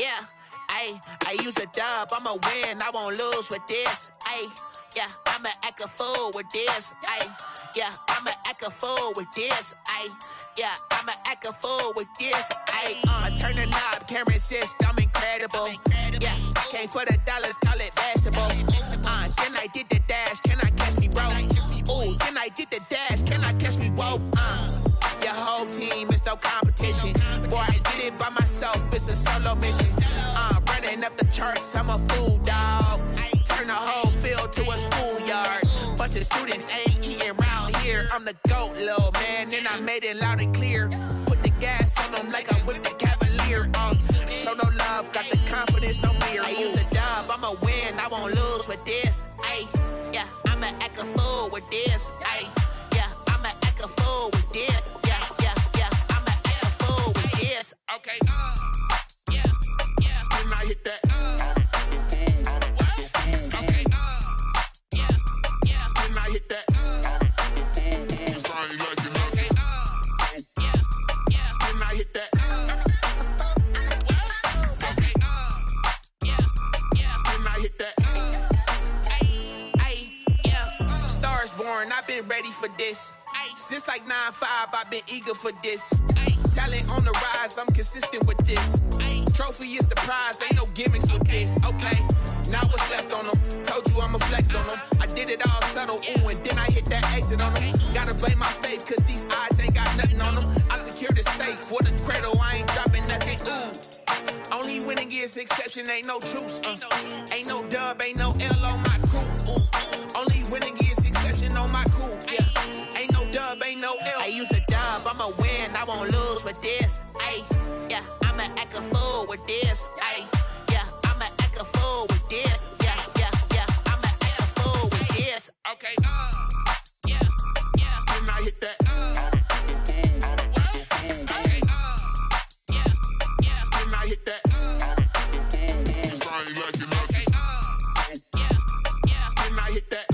Yeah, I use a dub, I'ma win, I won't lose with this. Yeah, I'ma act a fool with this. Yeah, I'ma act a fool with this. Yeah, I'ma act a fool with this. I turn the knob, camera assist, I'm incredible. Yeah, came for the dollars, call it vegetable. Then I did the dash, can I catch me, bro? Ooh, then I did the dash, can I catch me, whoa? Your whole team is no competition. Boy, I did it by myself, it's a solo mission. Running up the charts, I'm a fool, dog. Turn the whole field to a schoolyard. Bunch of students ain't eating round here. I'm the GOAT, little man, and I made it loud and clear. Put the gas on them like I'm with the Cavalier. Show no love, got the confidence, no fear. I use a dub, I'ma win, I won't lose with this. Yeah, I'ma act a fool with this. Yeah, I'ma act a fool with this. Yeah, I'ma act a fool with this. Okay, yeah, when I hit that. I've been ready for this. Since like 9-5, I've been eager for this. Talent on the rise, I'm consistent with this. Trophy is the prize, ain't no gimmicks with this. Okay, now what's left on them? Told you I'ma flex on them. I did it all subtle, ooh, and then I hit that exit on them. Gotta blame my faith, cause these odds ain't got nothing on them. I secured the safe for the cradle, I ain't dropping nothing, ooh. Only winning is exception, ain't no truce. Ain't no dub, ain't no L on my crew. Only winning is exception on my crew. Yeah, ain't no dub, ain't no L. I use a dub, I'ma win, I won't lose with this. Yeah, I'ma act a fool with this. Yeah, I'ma act a fool with this. Yeah, I'ma act a fool with this. Okay, yeah, when I hit that. Okay, yeah, when I hit that. I ain't liking nothing. Yeah, when I hit that.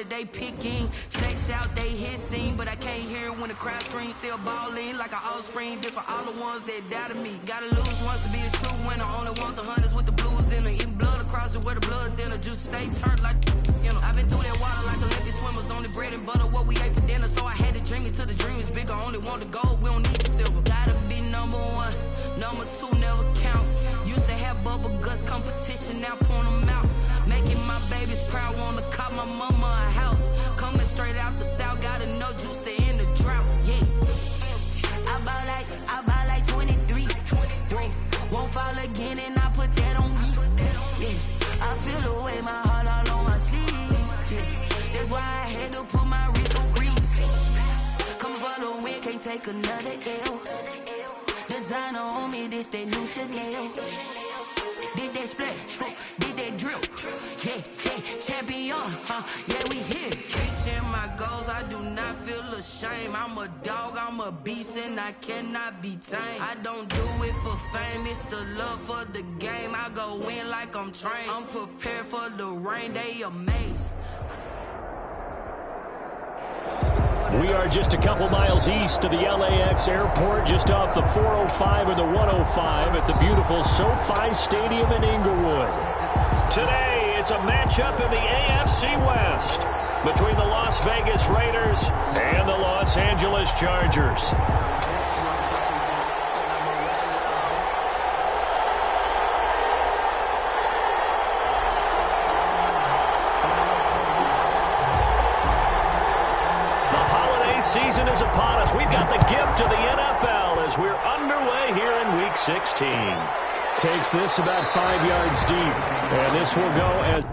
They picking, snakes out, they hissing, but I can't hear it when the crowd screams. Still balling like an offspring. This for all the ones that doubted me. Gotta lose once to be a true winner. Only want the hunters with the blues in it. Eating blood across it where the blood thinner. Juice stay turned like, you know. I've been through that water like Olympic swimmers. Only bread and butter what we ate for dinner. So I had to dream it till the dream is bigger. Only want the gold, we don't need the silver. Gotta be number one, number two never count. Used to have bubble guts competition, now point them out. Making my babies proud, wanna cop my mama a house. Coming straight out the south, gotta know juice to end the drought, yeah. I buy like 23. Won't fall again and I put that on me, yeah. I feel the way, my heart all on my sleeve, yeah. That's why I had to put my wrist on freeze. Come for the win, can't take another L. Designer on me, this that new Chanel. Did that splash, did that drill, yeah, champion, yeah, we here. Reaching my goals, I do not feel ashamed. I'm a dog, I'm a beast, and I cannot be tamed. I don't do it for fame, it's the love for the game. I go in like I'm trained. I'm prepared for the rain, they amazed. We are just a couple miles east of the LAX airport, just off the 405 and the 105 at the beautiful SoFi Stadium in Inglewood. Today, it's a matchup in the AFC West between the Las Vegas Raiders and the Los Angeles Chargers. Season is upon us. We've got the gift of the NFL as we're underway here in Week 16. Takes this about 5 yards deep, and this will go as...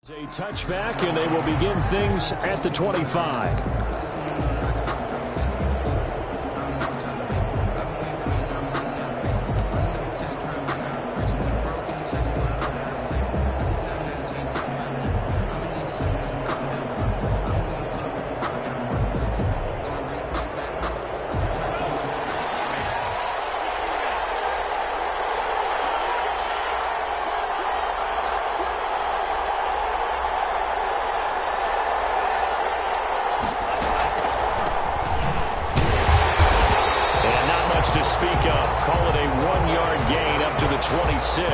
A touchback, and they will begin things at the 25. To speak of. Call it a 1-yard gain up to the 26.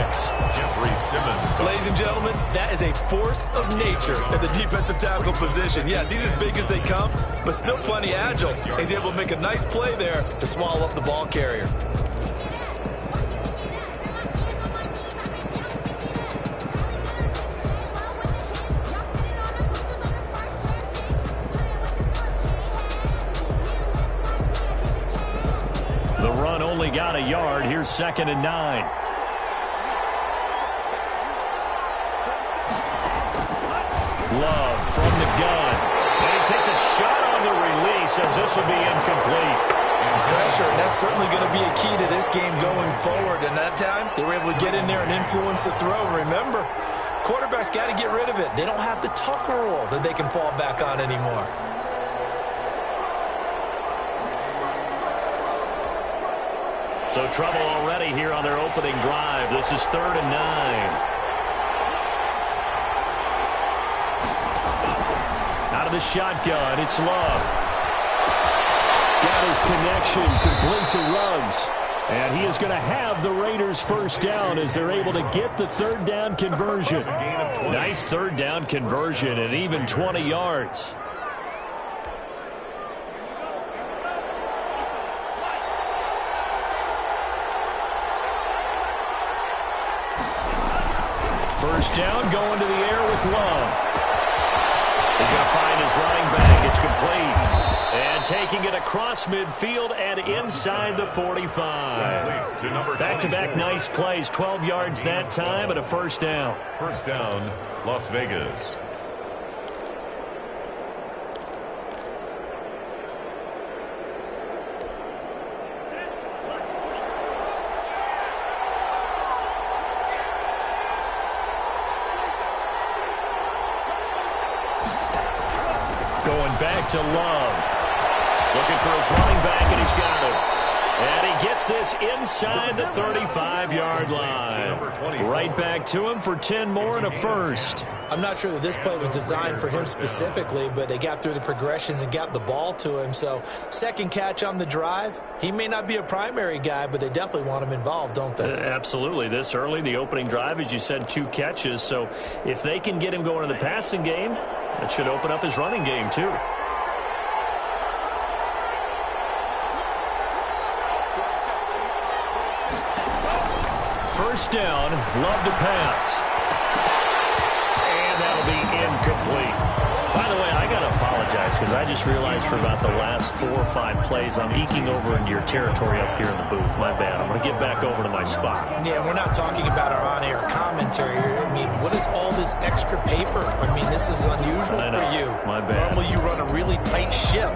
Jeffrey Simmons. Ladies and gentlemen, that is a force of nature at the defensive tackle position. Yes, he's as big as they come, but still plenty agile. He's able to make a nice play there to swallow up the ball carrier. Only got a yard. Here's 2nd and 9. Love from the gun. And he takes a shot on the release as this will be incomplete. Pressure, and that's certainly going to be a key to this game going forward. And that time, they were able to get in there and influence the throw. Remember, quarterbacks got to get rid of it. They don't have the Tucker rule that they can fall back on anymore. So trouble already here on their opening drive. This is 3rd and 9. Out of the shotgun, it's Love. Got his connection, complete to Ruggs. And he is going to have the Raiders first down as they're able to get the 3rd down conversion. Nice 3rd down conversion and even 20 yards. First down, going to the air with Love. He's going to find his running back. It's complete. And taking it across midfield and inside the 45. Back-to-back nice plays. 12 yards that time and a first down. First down, Las Vegas. Going back to Love. Looking for his running back, and he's got him. And he gets this inside the 35-yard line. Right back to him for 10 more and a first. I'm not sure that this play was designed for him specifically, but they got through the progressions and got the ball to him. So, second catch on the drive. He may not be a primary guy, but they definitely want him involved, don't they? Absolutely. This early, the opening drive, as you said, 2 catches. So, if they can get him going in the passing game, that should open up his running game, too. First down, Love to pass. And that'll be incomplete. By the way, I got to apologize. guys, because I just realized for about the last 4 or 5 plays, I'm eking over into your territory up here in the booth. My bad. I'm going to get back over to my spot. Yeah, we're not talking about our on-air commentary. I mean, what is all this extra paper? I mean, this is unusual for you. My bad. Normally you run a really tight ship.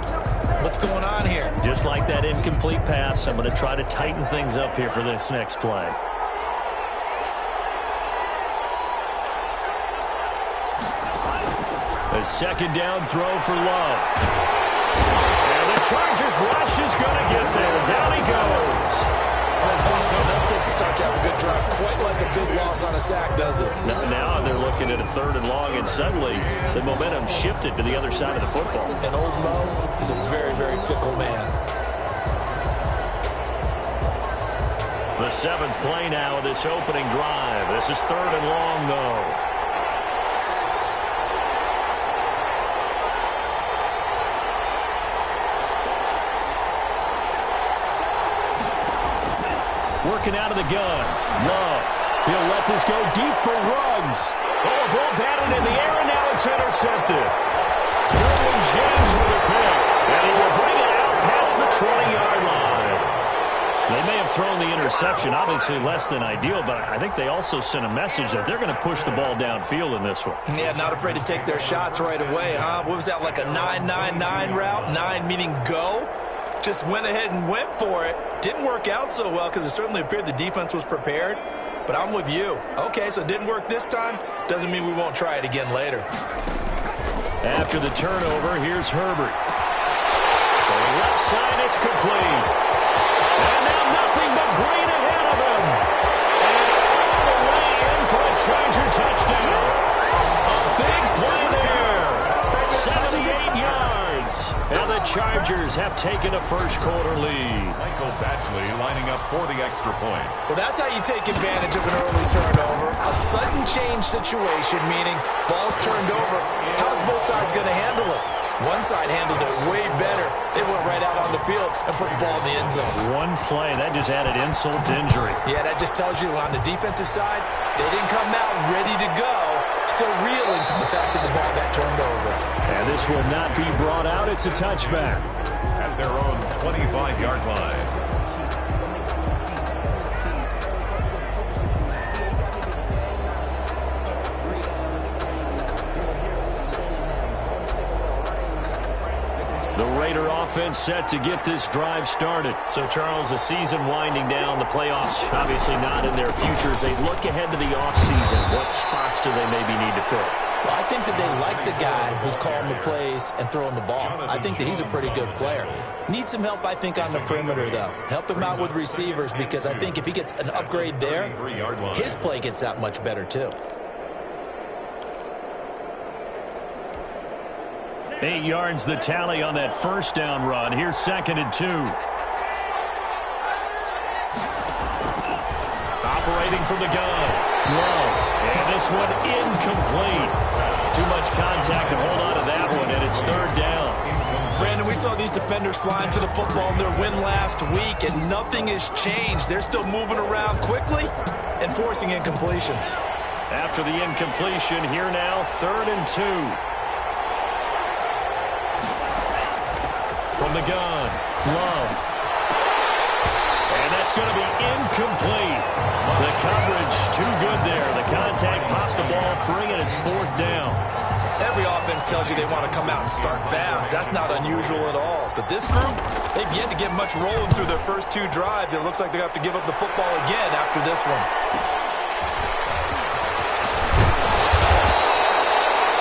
What's going on here? Just like that incomplete pass, I'm going to try to tighten things up here for this next play. A second down throw for Love. And the Chargers rush is going to get there. Down he goes. That takes a start to have a good drive. Quite like a big loss on a sack, does it? Now they're looking at a 3rd and long, and suddenly the momentum shifted to the other side of the football. And old Mo is a very, very fickle man. The 7th play now of this opening drive. This is 3rd and long, though. Working out of the gun. Love. He'll let this go deep for Ruggs. Oh, a ball batted in the air, and now it's intercepted. Derwin James with a pick. And he will bring it out past the 20-yard line. They may have thrown the interception, obviously less than ideal, but I think they also sent a message that they're going to push the ball downfield in this one. Yeah, not afraid to take their shots right away, huh? What was that, like a 9-9-9 route? 9 meaning go? Just went ahead and went for it. Didn't work out so well because it certainly appeared the defense was prepared. But I'm with you. Okay, so it didn't work this time. Doesn't mean we won't try it again later. After the turnover, here's Herbert. So left side, it's complete. And now nothing but green ahead of him. And all the way in for a Charger touchdown. A big play there. 78 yards. Now the Chargers have taken a first-quarter lead. Michael Batchley lining up for the extra point. Well, that's how you take advantage of an early turnover. A sudden change situation, meaning ball's turned over. How's both sides going to handle it? One side handled it way better. They went right out on the field and put the ball in the end zone. One play, that just added insult to injury. Yeah, that just tells you on the defensive side, they didn't come out ready to go. Still reeling from the fact that the ball got turned over. And this will not be brought out. It's a touchback. At their own 25-yard line. The Raider offense set to get this drive started. So, Charles, the season winding down, the playoffs obviously not in their future. As they look ahead to the offseason, what spots do they maybe need to fill? Well, I think that they like the guy who's calling the plays and throwing the ball. I think that he's a pretty good player. Needs some help, I think, on the perimeter, though. Help him out with receivers because I think if he gets an upgrade there, his play gets that much better, too. 8 yards the tally on that first down run. Here's 2nd and 2. Operating from the gun. Love. And this one incomplete. Too much contact to hold on to that one, and it's 3rd down. Brandon, we saw these defenders flying to the football in their win last week, and nothing has changed. They're still moving around quickly and forcing incompletions. After the incompletion, here now, 3rd and 2. From the gun, Love. And that's going to be incomplete. The coverage too good there. The contact popped the ball free, and it's 4th down. Every offense tells you they want to come out and start fast. That's not unusual at all. But this group, they've yet to get much rolling through their first 2 drives. It looks like they're going to have to give up the football again after this one.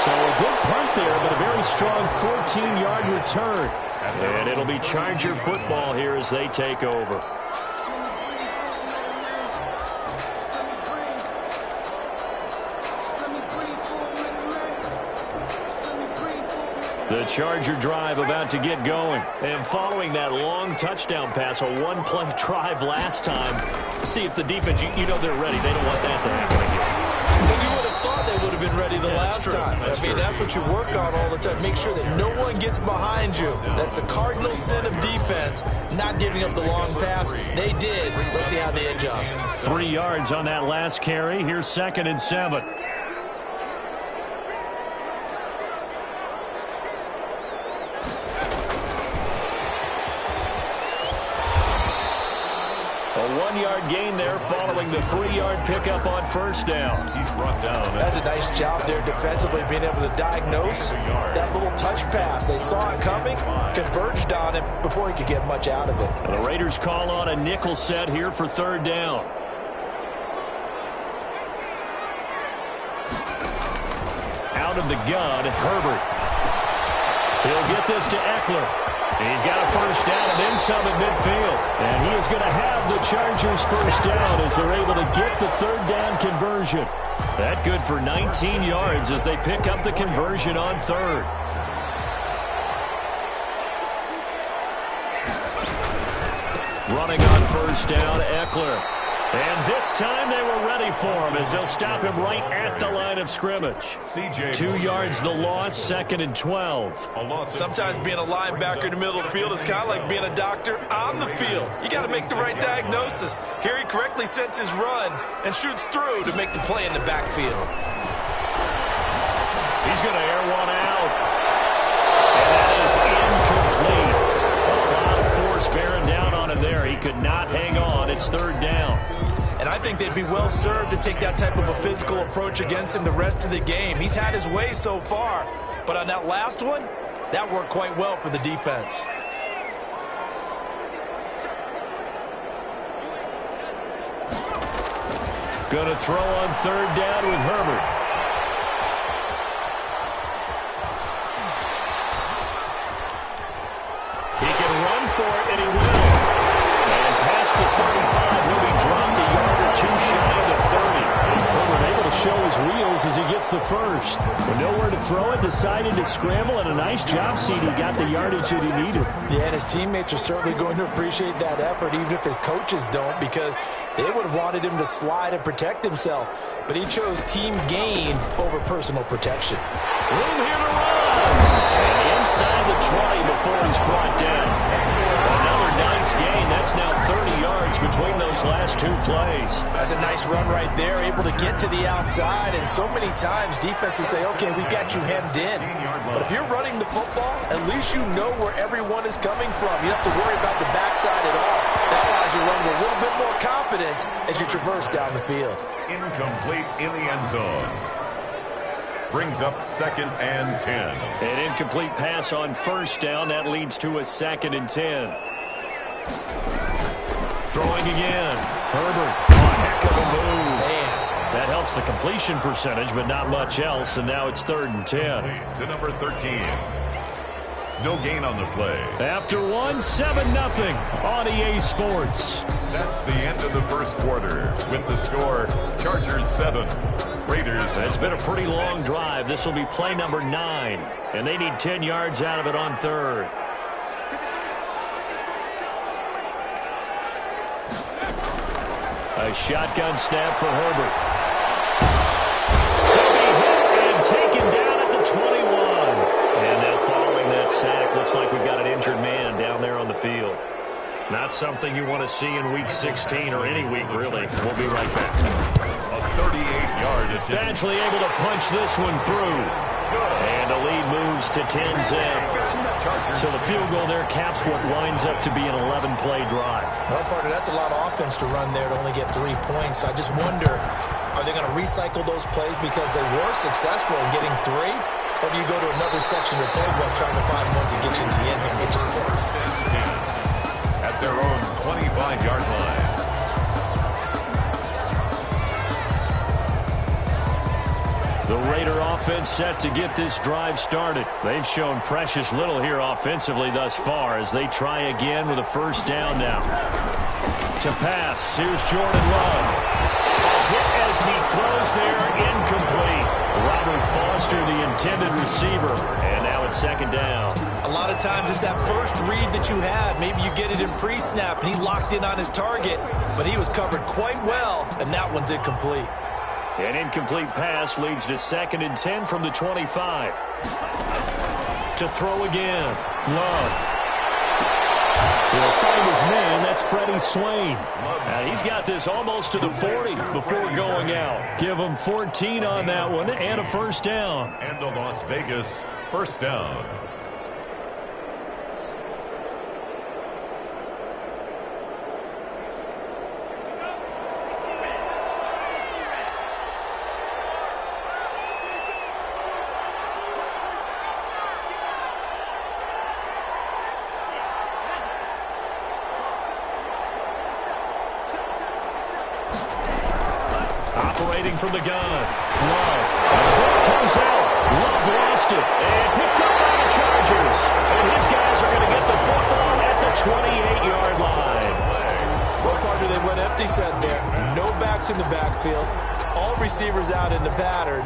So a good punt there, but a very strong 14-yard return. And it'll be Charger football here as they take over. The Charger drive about to get going. And following that long touchdown pass, a one-play drive last time, see if the defense, you know they're ready. They don't want that to happen again. And you would have thought they would have been ready the last time. That's what you work on all the time. Make sure that no one gets behind you. That's the cardinal sin of defense, not giving up the long pass. They did. Let's see how they adjust. 3 yards on that last carry. Here's 2nd and 7. 1-yard gain there following the 3-yard pickup on first down. He's brought down. That's a nice job there defensively, being able to diagnose that little touch pass. They saw it coming, converged on it before he could get much out of it. The Raiders call on a nickel set here for third down. Out of the gun, Herbert. He'll get this to Eckler. He's got a first down and then some at midfield. And he is going to have the Chargers first down as they're able to get the third down conversion. That good for 19 yards as they pick up the conversion on third. Running on first down, Eckler. And this time they were ready for him as they'll stop him right at the line of scrimmage. 2 yards the loss, 2nd and 12. Sometimes being a linebacker in the middle of the field is kind of like being a doctor on the field. You got to make the right diagnosis. Here he correctly sets his run and shoots through to make the play in the backfield. He's going to air one out. And that is incomplete. A lot of force bearing down on him there. He could not hang on. It's third down. And I think they'd be well served to take that type of a physical approach against him the rest of the game. He's had his way so far. But on that last one, that worked quite well for the defense. Going to throw on third down with Herbert. He can run for it, and he will. And past the 35, he'll be dropped a yard or two shy of the 30. Herbert able to show his wheels as he gets the first. With nowhere to throw it, decided to scramble, and a nice job, CD. Got the yardage that he needed. Yeah, and his teammates are certainly going to appreciate that effort, even if his coaches don't, because they would have wanted him to slide and protect himself. But he chose team gain over personal protection. Room here to run. And inside the 20 before he's brought down. Another nice gain. That's now 30 yards between those last two plays. That's a nice run right there, able to get to the outside. And so many times defenses say, okay, we've got you hemmed in. But if you're running the football, at least you know where everyone is coming from. You don't have to worry about the backside at all. That allows you to run with a little bit more confidence as you traverse down the field. Incomplete in the end zone. Brings up 2nd and 10. An incomplete pass on first down. That leads to a 2nd and 10. Throwing again. Herbert. Oh, heck of a move. Man. That helps the completion percentage, but not much else. And now it's 3rd and 10. To number 13. No gain on the play. After one, 7-0 on EA Sports. That's the end of the first quarter with the score Chargers 7, Raiders. It's been a pretty long drive. This will be play number 9, and they need 10 yards out of it on third. A shotgun snap for Herbert. He'll be hit and taken down at the 21. And now following that sack, looks like we've got an injured man down there on the field. Not something you want to see in Week 16 or any week, really. We'll be right back. A 38-yard attempt. Badgley able to punch this one through. And the lead moves to 10-0. So the field goal there caps what winds up to be an 11-play drive. Well, partner, that's a lot of offense to run there to only get 3 points. I just wonder, are they going to recycle those plays because they were successful in getting 3? Or do you go to another section of the playbook trying to find ones that get you into the end zone and get you 6? At their own 25-yard line. The Raider offense set to get this drive started. They've shown precious little here offensively thus far as they try again with a first down now. To pass, here's Jordan Love. A hit as he throws there, incomplete. Robert Foster, the intended receiver, and now it's 2nd down. A lot of times it's that first read that you have. Maybe you get it in pre-snap, and he locked in on his target, but he was covered quite well, and that one's incomplete. An incomplete pass leads to 2nd and 10 from the 25. To throw again, Love. He'll find his man. That's Freddie Swain. He's got this almost to the 40 before going out. Give him 14 on that one and a first down. And the Las Vegas first down. Operating from the gun. Love. And the ball comes out. Love lost it. And picked up by the Chargers. And his guys are going to get the football at the 28-yard line. What part do they went empty set there? No backs in the backfield. All receivers out in the pattern.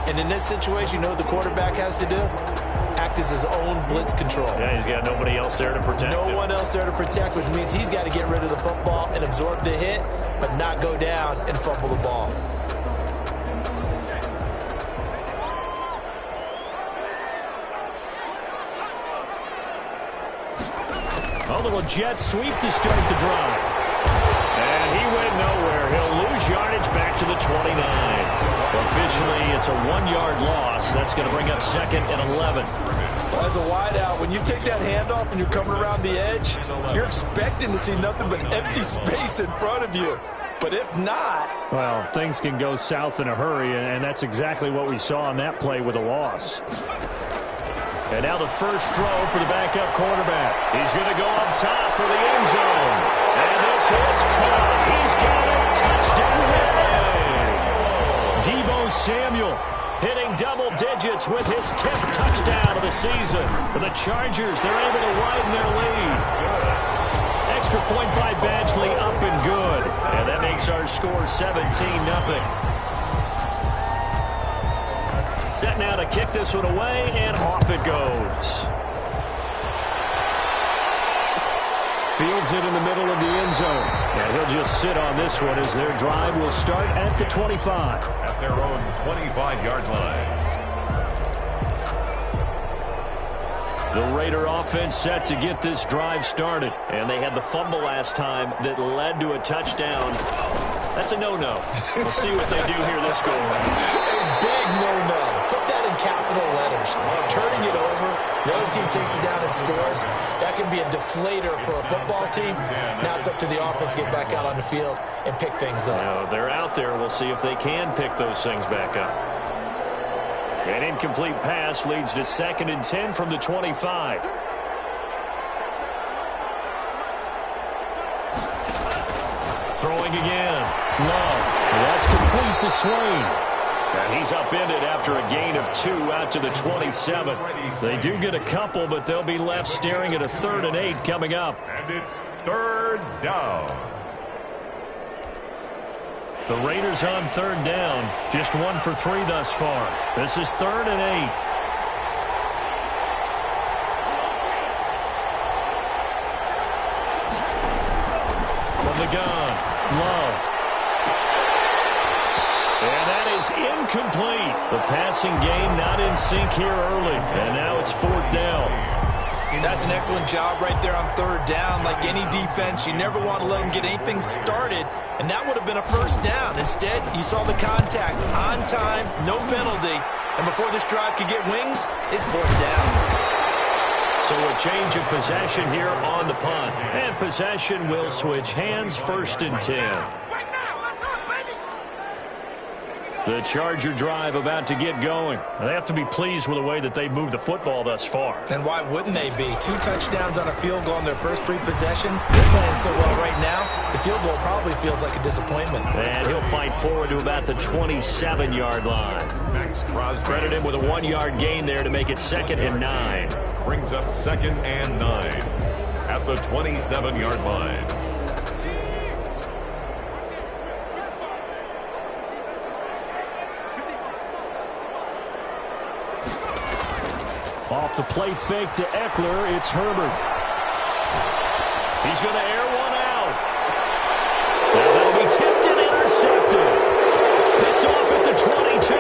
And in this situation, you know what the quarterback has to do? Act as his own blitz control. Yeah, he's got nobody else there to protect him. No one else there to protect, which means he's got to get rid of the football and absorb the hit, but not go down and fumble the ball. A little jet sweep to start the drive. And he went nowhere. He'll lose yardage back to the 29. Officially, it's a 1-yard loss. That's going to bring up 2nd and 11. Well, as a wideout, when you take that handoff and you're coming around the edge, you're expecting to see nothing but empty space in front of you. But if not... Well, things can go south in a hurry, and that's exactly what we saw on that play with a loss. And now the first throw for the backup quarterback. He's going to go up top for the end zone. And this is caught. He's got a touchdown. Deebo Samuel hitting double digits with his 10th touchdown of the season. For the Chargers, they're able to widen their lead. Extra point by Badgley, up and good. And that makes our score 17-0. Set now to kick this one away, and off it goes. Fields it in the middle of the end zone. And he'll just sit on this one as their drive will start at the 25. At their own 25-yard line. The Raider offense set to get this drive started. And they had the fumble last time that led to a touchdown. That's a no-no. We'll see what they do here this go around. A big no-no. Put that in capital letters. Turning it over, the other team takes it down and scores. That can be a deflator for a football team. Now it's up to the offense to get back out on the field and pick things up. Now, they're out there. We'll see if they can pick those things back up. An incomplete pass leads to 2nd and 10 from the 25. Throwing again. Love. That's complete to Swain. And he's upended after a gain of 2 out to the 27. They do get a couple, but they'll be left staring at a 3rd and 8 coming up. And it's 3rd down. The Raiders on 3rd down. Just 1 for 3 thus far. This is 3rd and 8. From the gun. Love. And that is incomplete. The passing game not in sync here early. And now it's 4th down. That's an excellent job right there on 3rd down. Like any defense, you never want to let them get anything started. And that would have been a 1st down. Instead, you saw the contact on time, no penalty. And before this drive could get wings, it's 4th down. So a change of possession here on the punt. And possession will switch hands, 1st and 10. The Charger drive about to get going. They have to be pleased with the way that they've moved the football thus far. And why wouldn't they be? 2 touchdowns on a field goal in their first 3 possessions. They're playing so well right now, the field goal probably feels like a disappointment. And he'll fight forward to about the 27-yard line. Credit him with a 1-yard gain there to make it 2nd and 9. Brings up 2nd and 9 at the 27-yard line. Off the play fake to Eckler, it's Herbert. He's going to air one out. And that'll be tipped and intercepted. Picked off at the 22.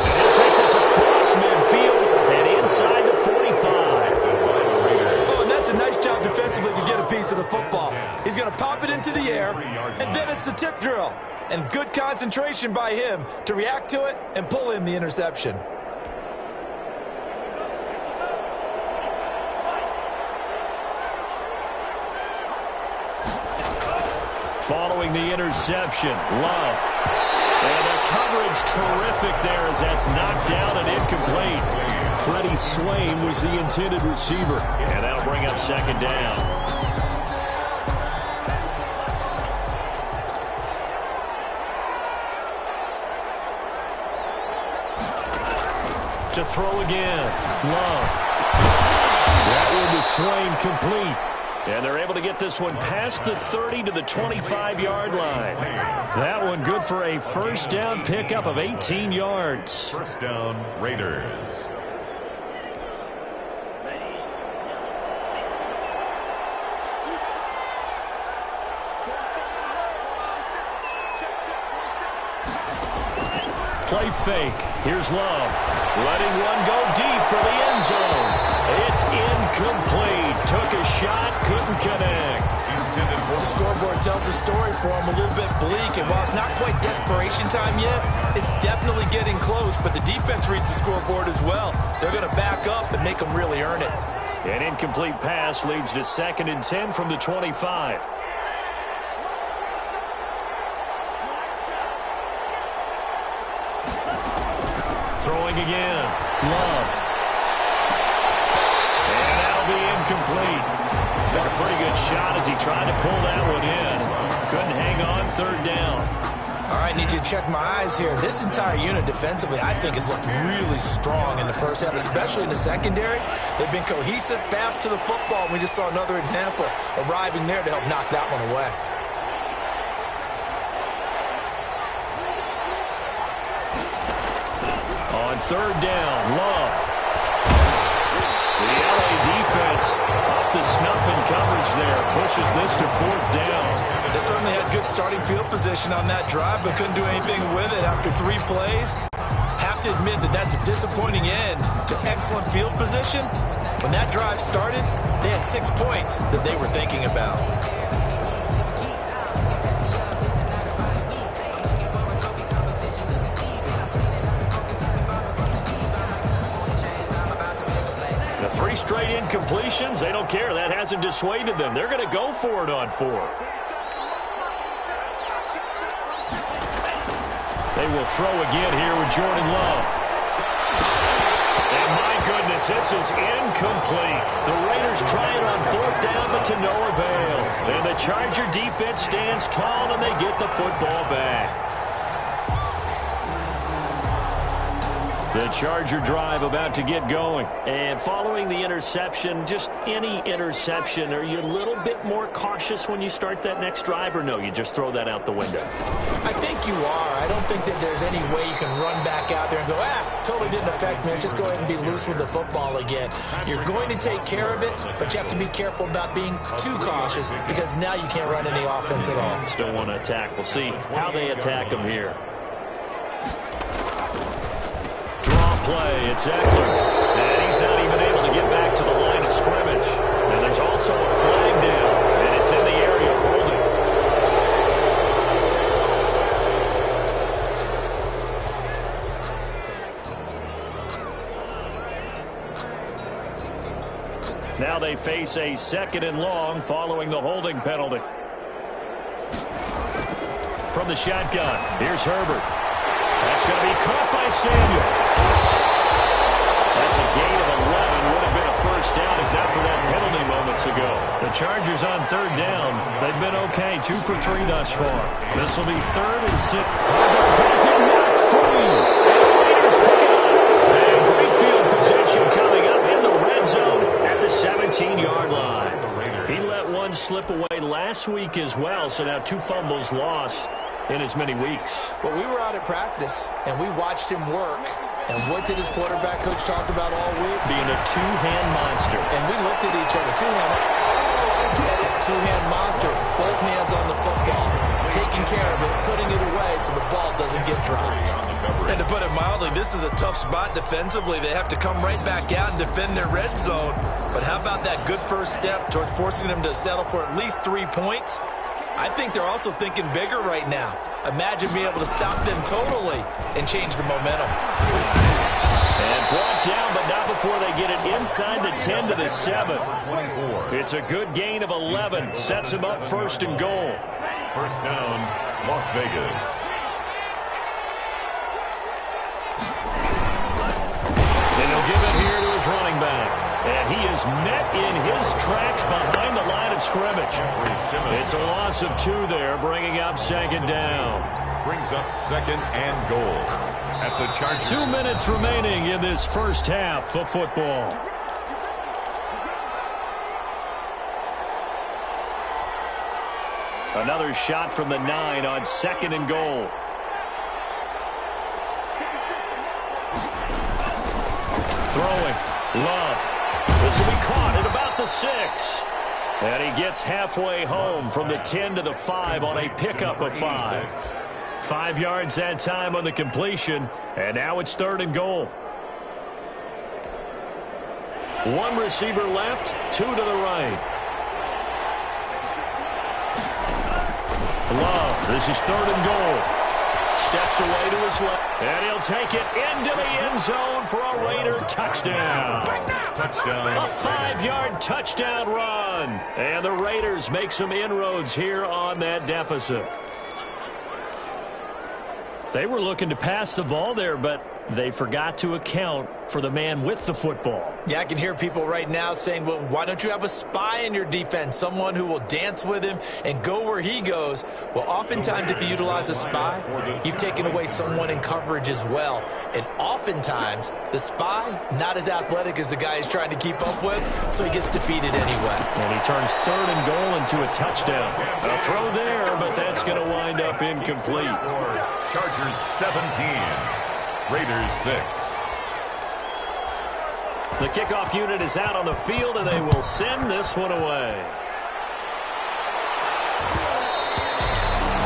And he'll take this across midfield and inside the 45. Oh, and that's a nice job defensively to get a piece of the football. He's going to pop it into the air, and then it's the tip drill. And good concentration by him to react to it and pull in the interception. Following the interception, Love. And the coverage terrific there as that's knocked down and incomplete. Freddie Swain was the intended receiver. And that'll bring up 2nd down. To throw again. Love. That one was swing complete. And they're able to get this one past the 30 to the 25-yard line. That one good for a first down pickup of 18 yards. First down, Raiders. Play fake. Here's Love. Letting one go deep for the end zone. It's incomplete. Took a shot, couldn't connect. The scoreboard tells the story for him a little bit bleak, and while it's not quite desperation time yet, it's definitely getting close, but the defense reads the scoreboard as well. They're going to back up and make them really earn it. An incomplete pass leads to 2nd and 10 from the 25. Throwing again. Love. And that'll be incomplete. Took a pretty good shot as he tried to pull that one in. Couldn't hang on. 3rd down. All right, need you to check my eyes here. This entire unit defensively, I think, has looked really strong in the first half, especially in the secondary. They've been cohesive, fast to the football. We just saw another example arriving there to help knock that one away. On 3rd down, Love. The LA defense up the snuff in coverage there. Pushes this to 4th down. They certainly had good starting field position on that drive, but couldn't do anything with it after 3 plays. Have to admit that that's a disappointing end to excellent field position. When that drive started, they had 6 points that they were thinking about. The 3 straight incompletions, they don't care. That hasn't dissuaded them. They're going to go for it on 4th. They will throw again here with Jordan Love. And my goodness, this is incomplete. The Raiders try it on 4th down, but to no avail. And the Charger defense stands tall, and they get the football back. The Charger drive about to get going. And following the interception, just any interception, are you a little bit more cautious when you start that next drive, or no, you just throw that out the window? I think you are. I don't think that there's any way you can run back out there and go, totally didn't affect me. Let's just go ahead and be loose with the football again. You're going to take care of it, but you have to be careful about being too cautious because now you can't run any offense at all. Still want to attack. We'll see how they attack them here. Play, it's Eckler, and he's not even able to get back to the line of scrimmage. And there's also a flag down, and it's in the area of holding. Now they face a 2nd and long following the holding penalty. From the shotgun, here's Herbert. That's going to be caught by Samuel. That's a gain of 11. Would have been a first down if not for that penalty moments ago. The Chargers on 3rd down. They've been okay. 2 for 3 thus far. This will be 3rd and 6. Has it knocked free. And the Raiders pick it up. And great field position coming up in the red zone at the 17-yard line. He let one slip away last week as well, so now 2 fumbles lost in as many weeks. Well, we were out at practice, and we watched him work. And what did his quarterback coach talk about all week? Being a 2-hand monster. And we looked at each other. 2-hand. Oh, I get it. 2-hand monster. Both hands on the football. Taking care of it, putting it away so the ball doesn't get dropped. And to put it mildly, this is a tough spot defensively. They have to come right back out and defend their red zone. But how about that good first step towards forcing them to settle for at least 3 points? I think they're also thinking bigger right now. Imagine being able to stop them totally and change the momentum. And brought down, but not before they get it inside the 10 to the 7. It's a good gain of 11. Sets them up 1st and goal. First down, Las Vegas. And he'll give it here to his running back. And he is met in his tracks behind the line of scrimmage. It's a loss of 2 there, bringing up 2nd down. Brings up 2nd and goal. at the Chargers. 2 minutes remaining in this first half of football. Another shot from the 9 on 2nd and goal. Throwing. Love. This will be caught at about the 6. And he gets halfway home from the 10 to the 5 on a pickup of 5. 5 yards that time on the completion. And now it's 3rd and goal. 1 receiver left, 2 to the right. Love. This is 3rd and goal. Steps away to his left. And he'll take it into the end zone for a Raider touchdown. Touchdown. A 5-yard touchdown run. And the Raiders make some inroads here on that deficit. They were looking to pass the ball there, but they forgot to account for the man with the football. Yeah, I can hear people right now saying, well, why don't you have a spy in your defense, someone who will dance with him and go where he goes? Well, oftentimes if you utilize a spy, you've taken away someone in coverage as well. And oftentimes, the spy, not as athletic as the guy he's trying to keep up with, so he gets defeated anyway. And he turns 3rd and goal into a touchdown. A throw there, but that's going to wind up incomplete. Chargers 17, Raiders 6. The kickoff unit is out on the field, and they will send this one away.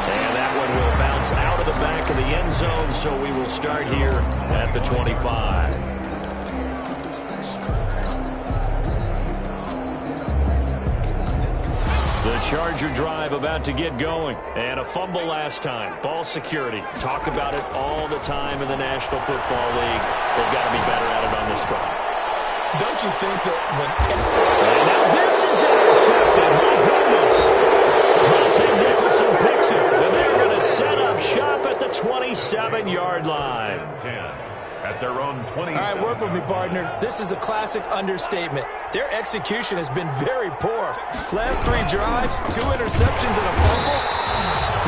And that one will bounce out of the back of the end zone, so we will start here at the 25. The Charger drive about to get going. And a fumble last time. Ball security. Talk about it all the time in the National Football League. They've got to be better at it on this drive. Don't you think that when... And now this is intercepted. My goodness. Monte Nicholson picks it. And they're going to set up shop at the 27-yard line. 10. At their own 27. All right, work with me, partner. This is a classic understatement. Their execution has been very poor. Last 3 drives, 2 interceptions and a fumble.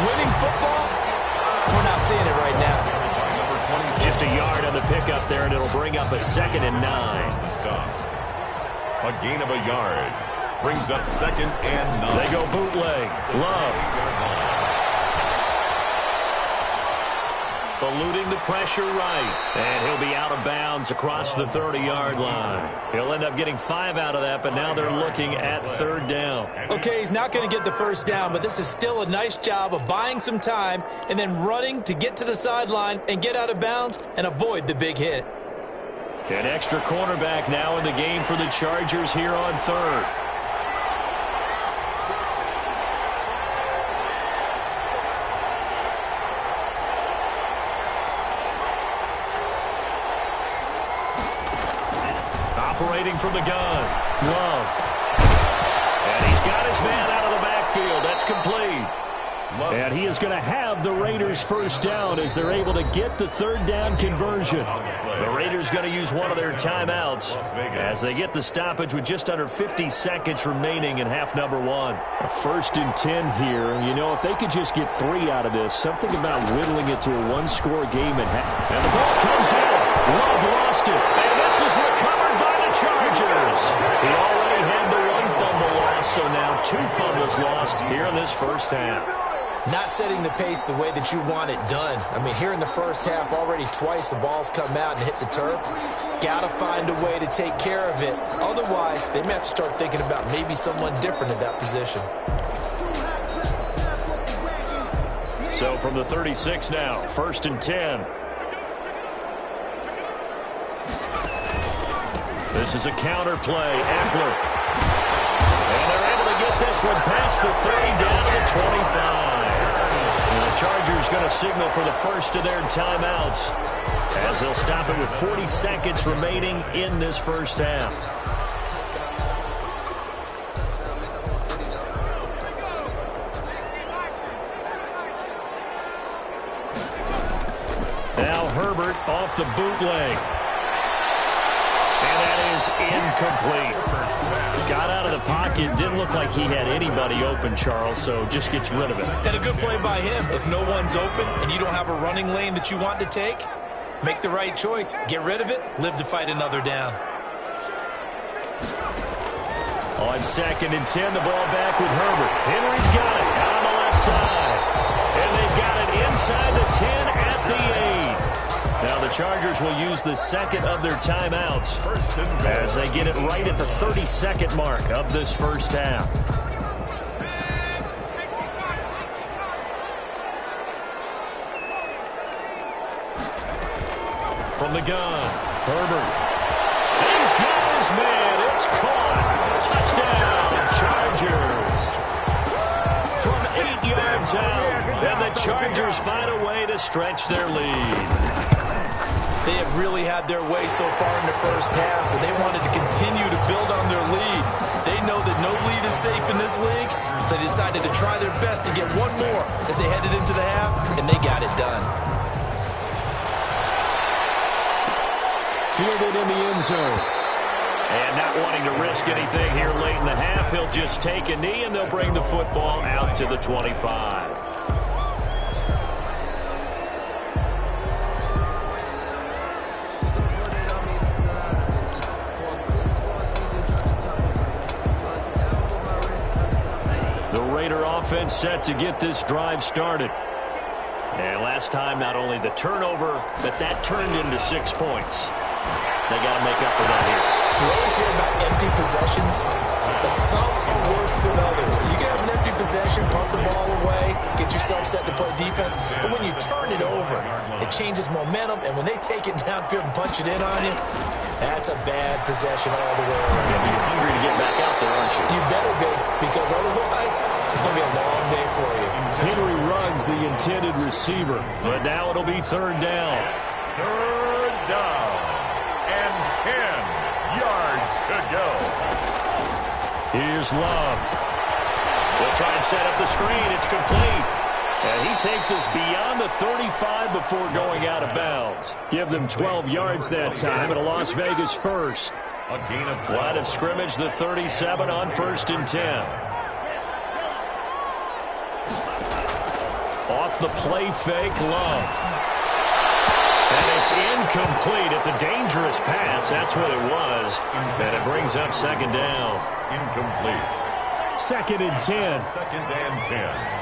Winning football? We're not seeing it right now. Just a yard on the pickup there, and it'll bring up a 2nd and 9. A gain of a yard. Brings up 2nd and 9. They go bootleg. Love. Eluding the pressure right. And he'll be out of bounds across the 30-yard line. He'll end up getting 5 out of that, but now they're looking at 3rd down. Okay, he's not going to get the 1st down, but this is still a nice job of buying some time and then running to get to the sideline and get out of bounds and avoid the big hit. An extra cornerback now in the game for the Chargers here on 3rd. Operating from the gun. Love. And he's got his man out of the backfield. That's complete. And he is going to have the Raiders' 1st down as they're able to get the 3rd down conversion. The Raiders going to use one of their timeouts as they get the stoppage with just under 50 seconds remaining in half number 1. A 1st and 10 here. You know, if they could just get 3 out of this, something about whittling it to a 1-score game at half. And the ball comes out. Love lost it. And this is recovered by the Chargers. He already had the 1 fumble loss, so now 2 fumbles lost here in this 1st half. Not setting the pace the way that you want it done. I mean, here in the 1st half, already twice the ball's come out and hit the turf. Got to find a way to take care of it. Otherwise, they may have to start thinking about maybe someone different at that position. So from the 36 now, 1st and 10. This is a counter play. Eckler. And they're able to get this one past the 30 down to the 25. And the Chargers going to signal for the 1st of their timeouts as they'll stop it with 40 seconds remaining in this 1st half. Now Herbert off the bootleg. And that is incomplete. Got out of the pocket. Didn't look like he had anybody open, Charles, so just gets rid of it. And a good play by him. If no one's open and you don't have a running lane that you want to take, Make the right choice. Get rid of it. Live to fight another down. On 2nd and 10, the ball back with Herbert. Henry's got it out on the left side. And they've got it inside the 10 at the 8. Now the Chargers will use the second of their timeouts as they get it right at the 30-second mark of this first half. From the gun, Herbert. He's got his man. It's caught. Touchdown, Chargers. From 8 yards out, and the Chargers find a way to stretch their lead. They have really had their way so far in the first half, but they wanted to continue to build on their lead. They know that no lead is safe in this league, so they decided to try their best to get one more as they headed into the half, and they got it done. Fielded in the end zone. And not wanting to risk anything here late in the half, he'll just take a knee, and they'll bring the football out to the 25. The Raider offense set to get this drive started. And last time, not only the turnover, but that turned into 6 points. They got to make up for that here. You always hear about empty possessions, but some are worse than others. So you can have an empty possession, pump the ball away, get yourself set to play defense. But when you turn it over, it changes momentum. And when they take it downfield and punch it in on you, that's a bad possession all the way around. You're hungry to get back out there, aren't you? You better be, because otherwise it's going to be a long day for you. Henry Ruggs, the intended receiver. But now it'll be 3rd down. 3rd down and 10 yards to go. Here's Love. They'll try and set up the screen. It's complete. And he takes us beyond the 35 before going out of bounds. Give them 12 yards that time, and a Las Vegas first. A gain of 12. Line of scrimmage, the 37 on 1st and 10. Off the play fake, Love. And it's incomplete. It's a dangerous pass. That's what it was. And it brings up 2nd down. Incomplete. 2nd and 10. 2nd and 10.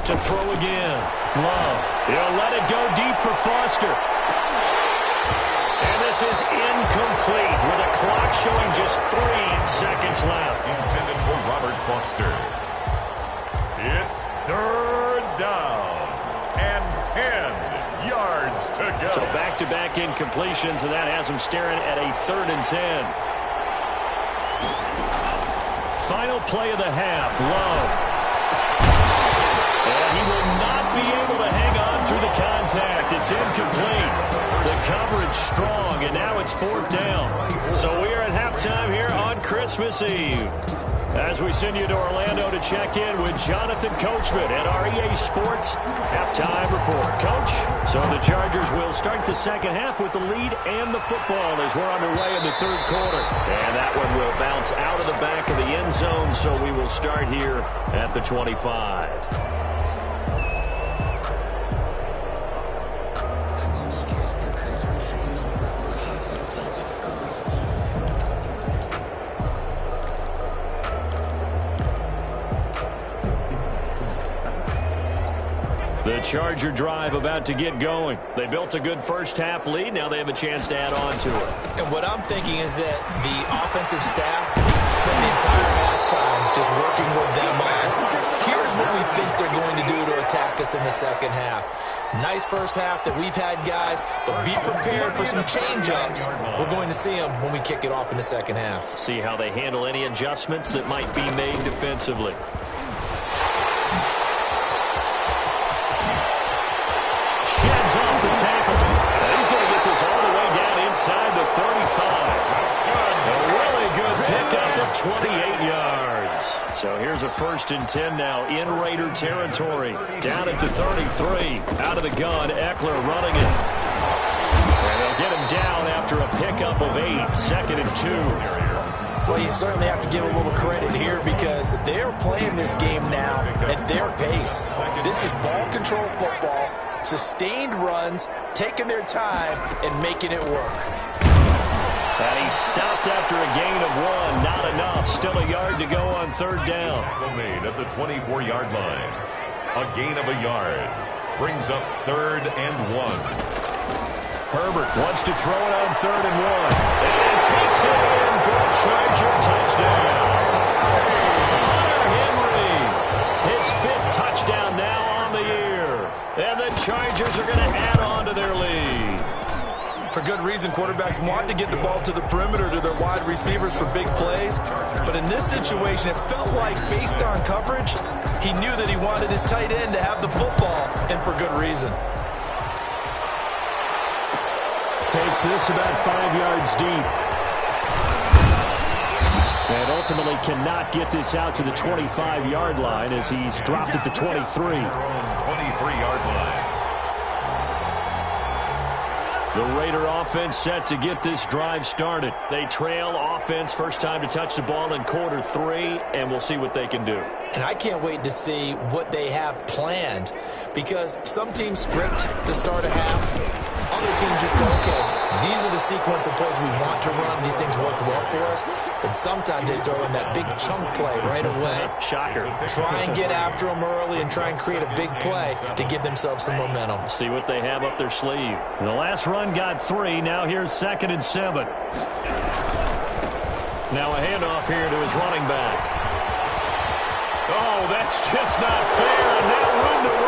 To throw again. Love. He'll let it go deep for Foster. And this is incomplete with a clock showing just 3 seconds left. Intended for Robert Foster. It's 3rd down and 10 yards to go. So back-to-back incompletions, and that has him staring at a 3rd and 10. Final play of the half. Love. And he will not be able to hang on through the contact. It's incomplete. The coverage strong, and now it's 4th down. So we are at halftime here on Christmas Eve. As we send you to Orlando to check in with Jonathan Coachman at our EA Sports Halftime Report. Coach, so the Chargers will start the second half with the lead and the football as we're underway in the 3rd quarter. And that one will bounce out of the back of the end zone, so we will start here at the 25. The Charger drive about to get going. They built a good first half lead. Now they have a chance to add on to it. And what I'm thinking is that the offensive staff spent the entire halftime just working with them on, here's what we think they're going to do to attack us in the second half. Nice first half that we've had, guys, but be prepared for some change-ups. We're going to see them when we kick it off in the second half. See how they handle any adjustments that might be made defensively. Sheds off the tackle. He's going to get this all the way down inside the 35. A really good pickup of 28 yards. So here's a 1st and 10 now in Raider territory. Down at the 33. Out of the gun, Eckler running it. And they'll get him down after a pickup of 8. 2nd and 2. Well, you certainly have to give a little credit here because they're playing this game now at their pace. This is ball control football, sustained runs, taking their time, and making it work. And he stopped after a gain of 1. Not enough. Still a yard to go on third down. Tackle made at the 24-yard line. A gain of a yard. Brings up 3rd and 1. Herbert wants to throw it on 3rd and 1. And takes it in for a Charger touchdown. Hunter Henry, his 5th touchdown now on the year. And the Chargers are going to add on to their lead. For good reason, quarterbacks want to get the ball to the perimeter to their wide receivers for big plays. But in this situation, it felt like based on coverage, he knew that he wanted his tight end to have the football, and for good reason. Takes this about 5 yards deep. And ultimately cannot get this out to the 25-yard line as he's dropped at the 23. 23-yard line. The Raider offense set to get this drive started. They trail offense first time to touch the ball in quarter 3, and we'll see what they can do. And I can't wait to see what they have planned because some teams script to start a half. Other teams just go, okay, these are the sequence of plays we want to run. These things worked well for us. And sometimes they throw in that big chunk play right away. Shocker. Try and get after them early and try and create a big play to give themselves some momentum. See what they have up their sleeve. The last run got 3. Now here's 2nd and 7. Now a handoff here to his running back. Oh, that's just not fair. And now room to run.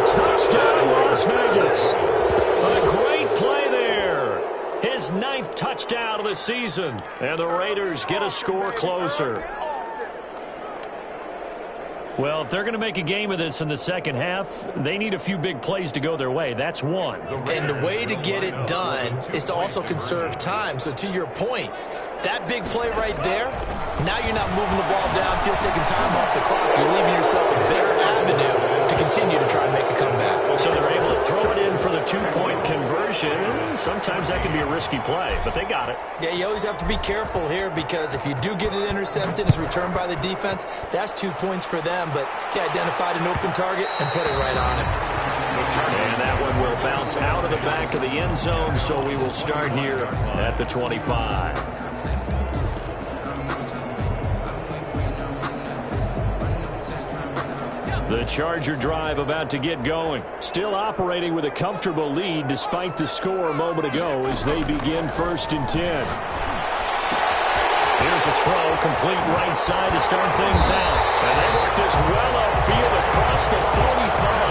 Touchdown, Las Vegas. A great play there. His 9th touchdown of the season. And the Raiders get a score closer. Well, if they're going to make a game of this in the second half, they need a few big plays to go their way. That's one. And the way to get it done is to also conserve time. So to your point, that big play right there, now you're not moving the ball downfield, taking time off the clock. You're leaving yourself a better avenue to continue to try and make a comeback. So they're able to throw it in for the 2-point conversion. Sometimes that can be a risky play, but they got it. Yeah, you always have to be careful here because if you do get it intercepted, it's returned by the defense, that's 2 points for them. But he identified an open target and put it right on him. And that one will bounce out of the back of the end zone, so we will start here at the 25. The Charger drive about to get going. Still operating with a comfortable lead despite the score a moment ago as they begin 1st and 10. Here's a throw, complete right side to start things out. And they work this well upfield across the 45.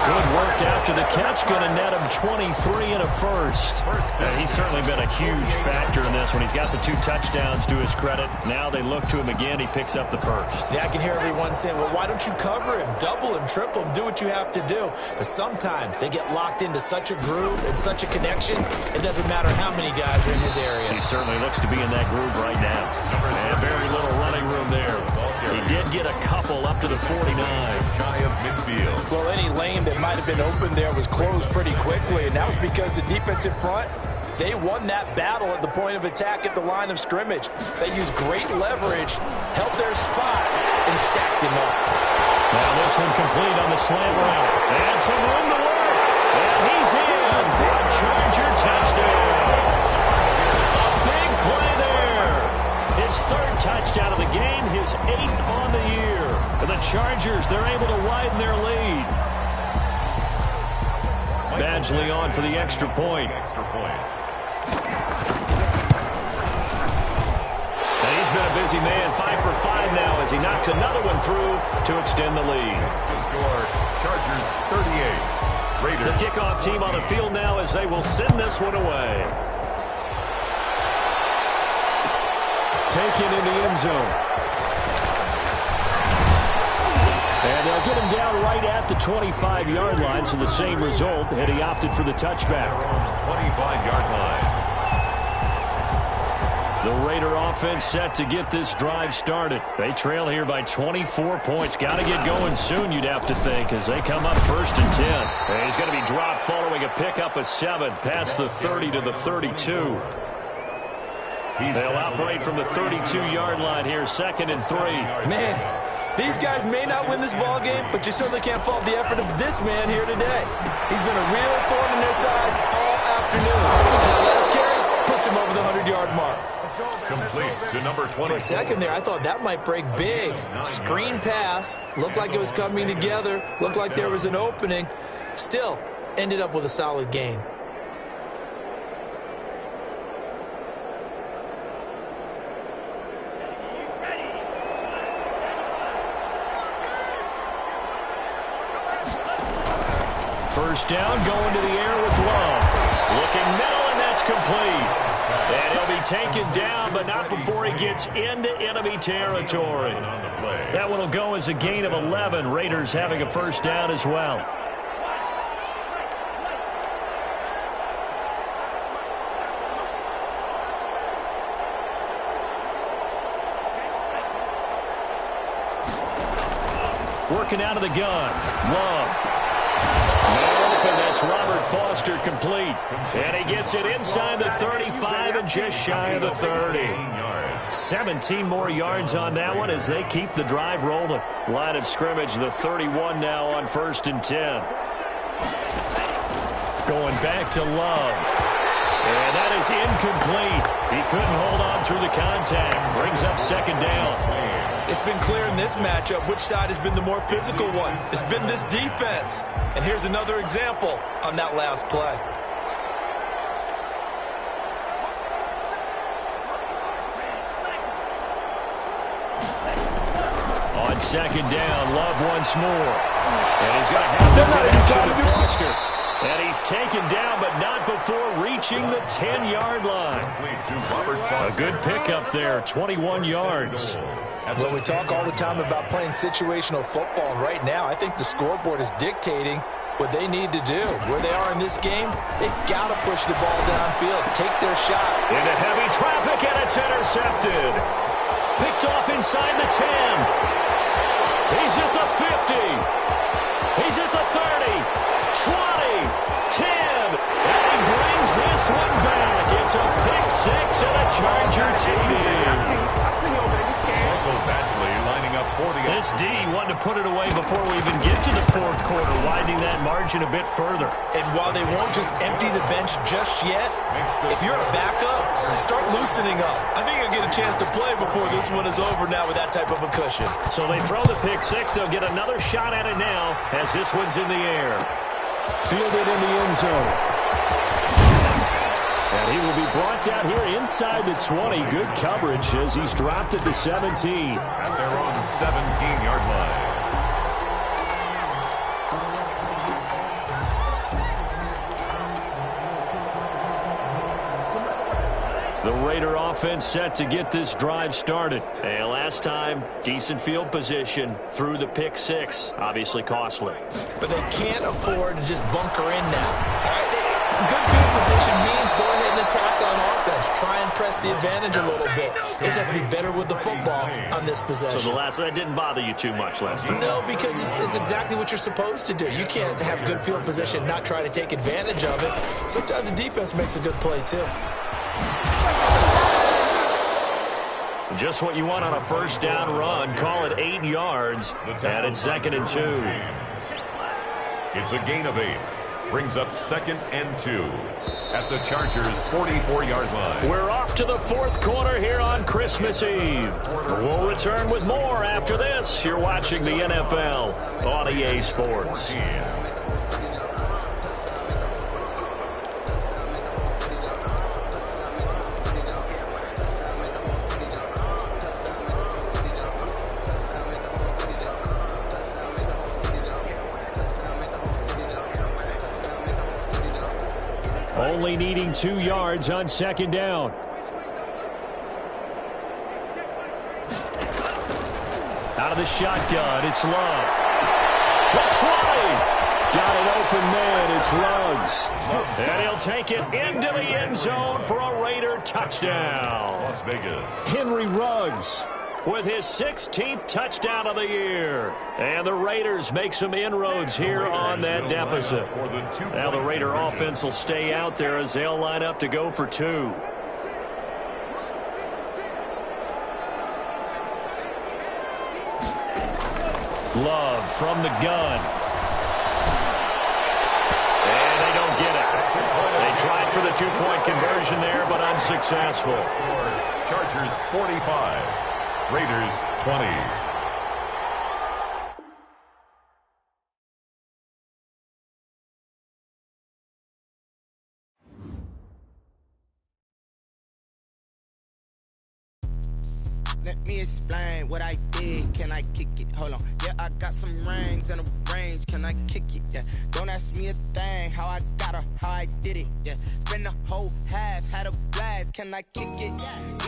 Good work after the catch. Going to net him 23 and a first. And he's certainly been a huge factor in this one. He's got the 2 touchdowns to his credit. Now they look to him again. He picks up the first. Yeah, I can hear everyone saying, well, why don't you cover him, double him, triple him, do what you have to do. But sometimes they get locked into such a groove and such a connection, it doesn't matter how many guys are in his area. He certainly looks to be in that groove right now. And very little running room there. He did get a couple up to the 49. Shy of midfield. Well, any lane that might have been open there was closed pretty quickly, and that was because the defensive front, they won that battle at the point of attack at the line of scrimmage. They used great leverage, held their spot, and stacked him up. Now this one complete on the slant route. And some room to work. And he's in for a Charger touchdown. A big play there. His 3rd touchdown of the game, his 8th on the year. And the Chargers, they're able to widen their lead. Badgley on for the extra point. And he's been a busy man, 5 for 5 now as he knocks another one through to extend the lead. To score, Chargers 38. Raiders. The kickoff team on the field now as they will send this one away. Taken in the end zone. And they'll get him down right at the 25-yard line, so the same result, and he opted for the touchback. 25-yard line. The Raider offense set to get this drive started. They trail here by 24 points. Got to get going soon, you'd have to think, as they come up 1st and 10. And he's going to be dropped following a pickup of 7 past the 30 to the 32. They'll operate from the 32-yard line here, 2nd and 3. Man, these guys may not win this ball game, but you certainly can't fault the effort of this man here today. He's been a real thorn in their sides all afternoon. That last carry puts him over the 100-yard mark. Complete to number 20. For a second there, I thought that might break big. Screen pass. Looked like it was coming together. Looked like there was an opening. Still, ended up with a solid gain. First down, going to the air with Love. Looking middle, and that's complete. And he'll be taken down, but not before he gets into enemy territory. That one will go as a gain of 11. Raiders having a first down as well. Working out of the gun. Love. And that's Robert Foster complete. And he gets it inside the 35 and just shy of the 30. 17 more yards on that one as they keep the drive rolling. Line of scrimmage, the 31 now on 1st and 10. Going back to Love. And that is incomplete. He couldn't hold on through the contact. Brings up 2nd down. It's been clear in this matchup which side has been the more physical one. It's been this defense. And here's another example on that last play. On 2nd down, Love once more. And he's going to have the connection to Foster. And he's taken down, but not before reaching the 10-yard line. A good pickup there, 21 yards. Well, we talk all the time about playing situational football, and right now I think the scoreboard is dictating what they need to do. Where they are in this game, they've got to push the ball downfield, take their shot. Into heavy traffic, and it's intercepted. Picked off inside the 10. He's at the 50. He's at the 30. 20. 10. And he brings this one back. It's a pick 6 and a Charger TD. This D wanted to put it away before we even get to the 4th quarter, widening that margin a bit further. And while they won't just empty the bench just yet, if you're a backup, start loosening up. I think you'll get a chance to play before this one is over now with that type of a cushion. So they throw the pick 6. They'll get another shot at it now as this one's in the air. Fielded in the end zone. And he will be brought down here inside the 20. Good coverage as he's dropped at the 17. And they're on the 17-yard line. The Raider offense set to get this drive started. And last time, decent field position through the pick 6. Obviously costly. But they can't afford to just bunker in now. All right? Good field position means go ahead and attack on offense. Try and press the advantage a little bit. They just have to be better with the football on this possession. So that didn't bother you too much last time? No, because it's exactly what you're supposed to do. You can't have good field position and not try to take advantage of it. Sometimes the defense makes a good play, too. Just what you want on a first down run. Call it 8 yards. And it's 2nd and 2. It's a gain of 8. Brings up 2nd and 2 at the Chargers' 44-yard line. We're off to the 4th quarter here on Christmas Eve. We'll return with more after this. You're watching the NFL on EA Sports. Only needing 2 yards on 2nd down. Out of the shotgun, it's Love. The 20. Got an open man. It's Ruggs. And he'll take it into the end zone for a Raider touchdown. Las Vegas. Henry Ruggs with his 16th touchdown of the year. And the Raiders make some inroads here on that deficit. Now the Raider offense will stay out there as they'll line up to go for 2. Love from the gun. And they don't get it. They tried for the 2-point conversion there, but unsuccessful. Chargers 45, Raiders 20. Let me explain what I did. Can I kick it? Hold on. Yeah, I got some rings and a range. Can I kick it? Yeah. Don't ask me a thing. How I got her, how I did it. Yeah. Spend the whole half, had a blast. Can I kick it?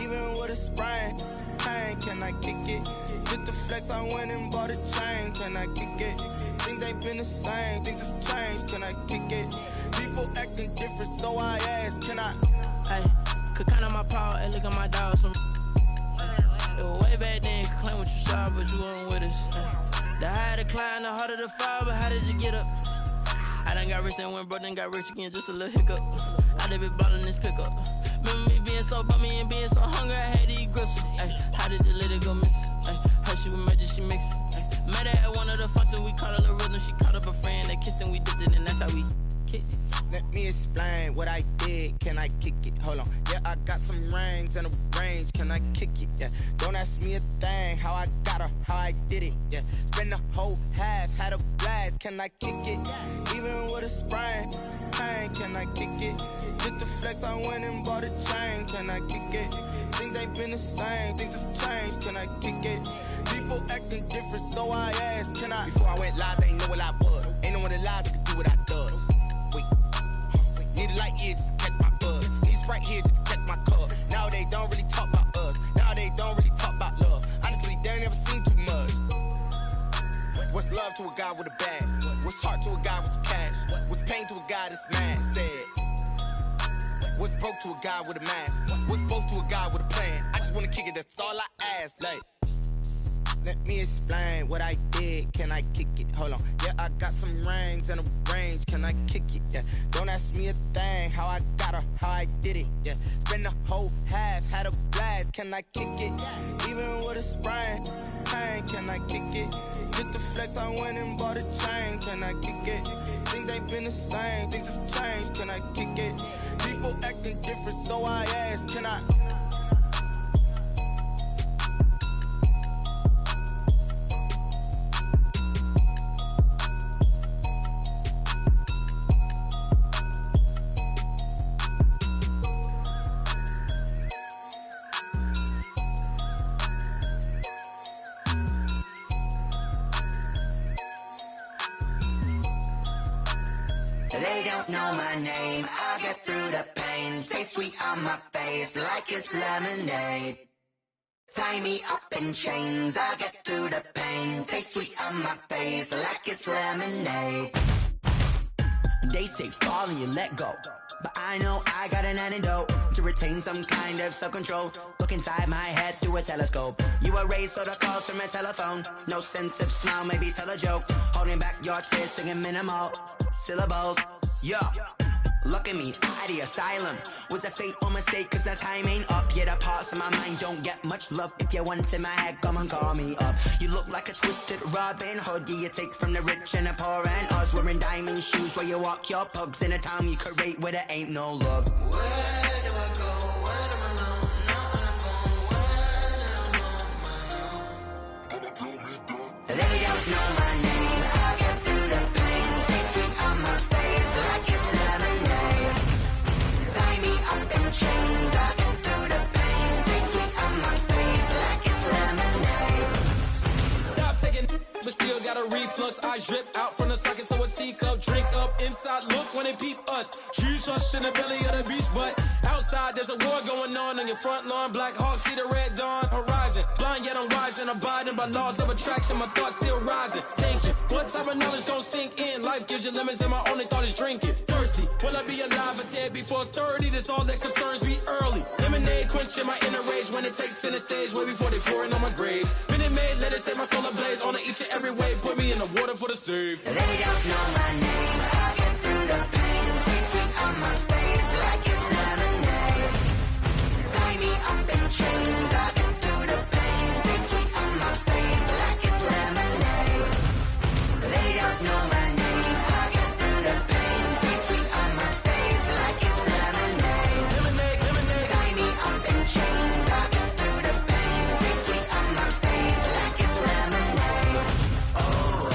Even with a sprain. Pain, can I kick it? Just the flex, I went and bought a chain. Can I kick it? Things ain't been the same. Things have changed. Can I kick it? People acting different, so I ask. Can I? Hey, could count on my power and look at my dogs from. Way back then, you could claim what you saw, but you weren't with us. The higher the climb, the harder the fall, but how did you get up? I done got rich, then went broke, then got rich again, just a little hiccup. I done been ballin' this pickup. Remember me being so bummy and being so hungry, I had to eat gristle. Ay, how did you let it go miss? Ay, how she was magic, she mixed. Met her at one of the functions, we caught a little rhythm, she caught up a friend, they kissed and we dipped it, and that's how we kicked it. Let me explain what I did. Can I kick it? Hold on. Yeah, I got some rings and a range. Can I kick it? Yeah. Don't ask me a thing. How I got her, how I did it. Yeah. Spend the whole half, had a blast. Can I kick it? Even with a sprain. Pain, can I kick it? Just the flex, I went and bought a chain. Can I kick it? Things ain't been the same. Things have changed. Can I kick it? People acting different, so I asked. Can I? Before I went live, they ain't know what I was. Ain't no one alive that could do what I does. Wait. Need a light year just to catch my buzz. Need Sprite here just to catch my cup. Now they don't really talk about us. Now they don't really talk about love. Honestly, they ain't never seen too much. What's love to a guy with a bag? What's heart to a guy with some cash? What's pain to a guy that's mad? Said. What's broke to a guy with a mask? What's both to a guy with a plan? I just wanna kick it, that's all I ask. Like, let me explain what I did. Can I kick it? Hold on. Yeah, I got some rings and a range. Can I kick it? Yeah. Don't ask me a thing. How I got her, how I did it. Yeah. Spend the whole half, had a blast. Can I kick it? Even with a sprain. Pain, can I kick it? Just the flex, I went and bought a chain. Can I kick it? Things ain't been the same. Things have changed. Can I kick it? People acting different, so I ask. Can I? They don't know my name, I get through the pain. Taste sweet on my face like it's lemonade. Tie me up in chains, I get through the pain. Taste sweet on my face like it's lemonade. They say fall and you let go, but I know I got an antidote to retain some kind of self-control. Look inside my head through a telescope. You erase all the calls from a telephone. No sense of smile, maybe tell a joke. Holding back your tears, singing minimal syllables. Yo, look at me, out the asylum. Was a fate or mistake, cause the time ain't up. Yeah, the parts of my mind don't get much love. If you want in my head, come and call me up. You look like a twisted Robin Hood. Yeah, you take from the rich and the poor and us. Wearing diamond shoes where you walk your pugs. In a town you create where there ain't no love. Where do I go? When I'm alone? Not on the phone. When I'm on my own. They don't know my name. I get through the pain. Taste sweet on my face like it's lemonade. Tie me up in chains. I get through the pain. Taste sweet on my face like it's lemonade. Stop taking, but still got a reflux. I drip out from the socket, so a teacup, drink up, inside look when they peep us. Shoes us in the belly of the beach, but outside there's a war going on your front lawn. Black Hawk, see the red dawn horizon. Blind yet I'm wise and abiding by laws of attraction. My thoughts still rising, thinking, what type of knowledge gon' sink in? Life gives you lemons and my only thought is drinking. Thirsty, will I be alive or dead before 30? That's all that concerns me early. Lemonade quenching my inner rage when it takes center stage way before they pour it on my grave. Minute Maid, let it set my soul ablaze on each and every way. Put me in the water for the save. They don't know my name. I get through the pain. Taste sweet on my face like it's lemonade. Tie me up in chains. I get through the pain. Taste sweet on my face like it's lemonade. They don't know my name. I get through the pain. Taste sweet on my face like it's lemonade. Lemonade, lemonade. Tie me up in chains. I get through the pain. Taste sweet on my face like it's lemonade. Oh.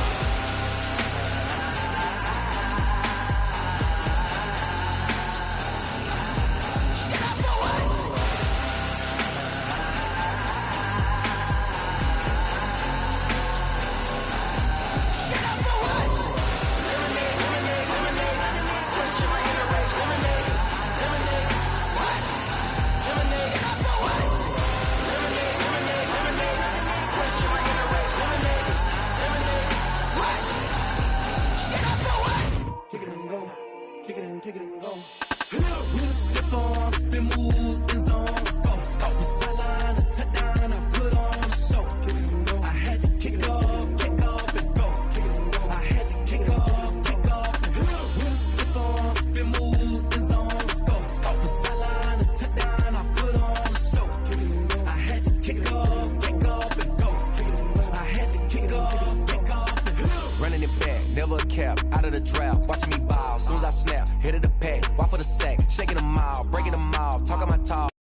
Kick it and go. With a stiff arm, spin move, in zone, go. Off the sideline, a touchdown, I put on a show. I had to kick off and go. I had to kick off and go. With a stiff arm, spin move, in zone, go. Off the sideline, a touchdown, I put on a show. I had to kick off and go. I had to kick off and go. Running it back, never a cap, out of the draft, watching me ball. Soon as I snap, hit of the pack, walk for the sack, shaking them all, breaking them all, talking my talk.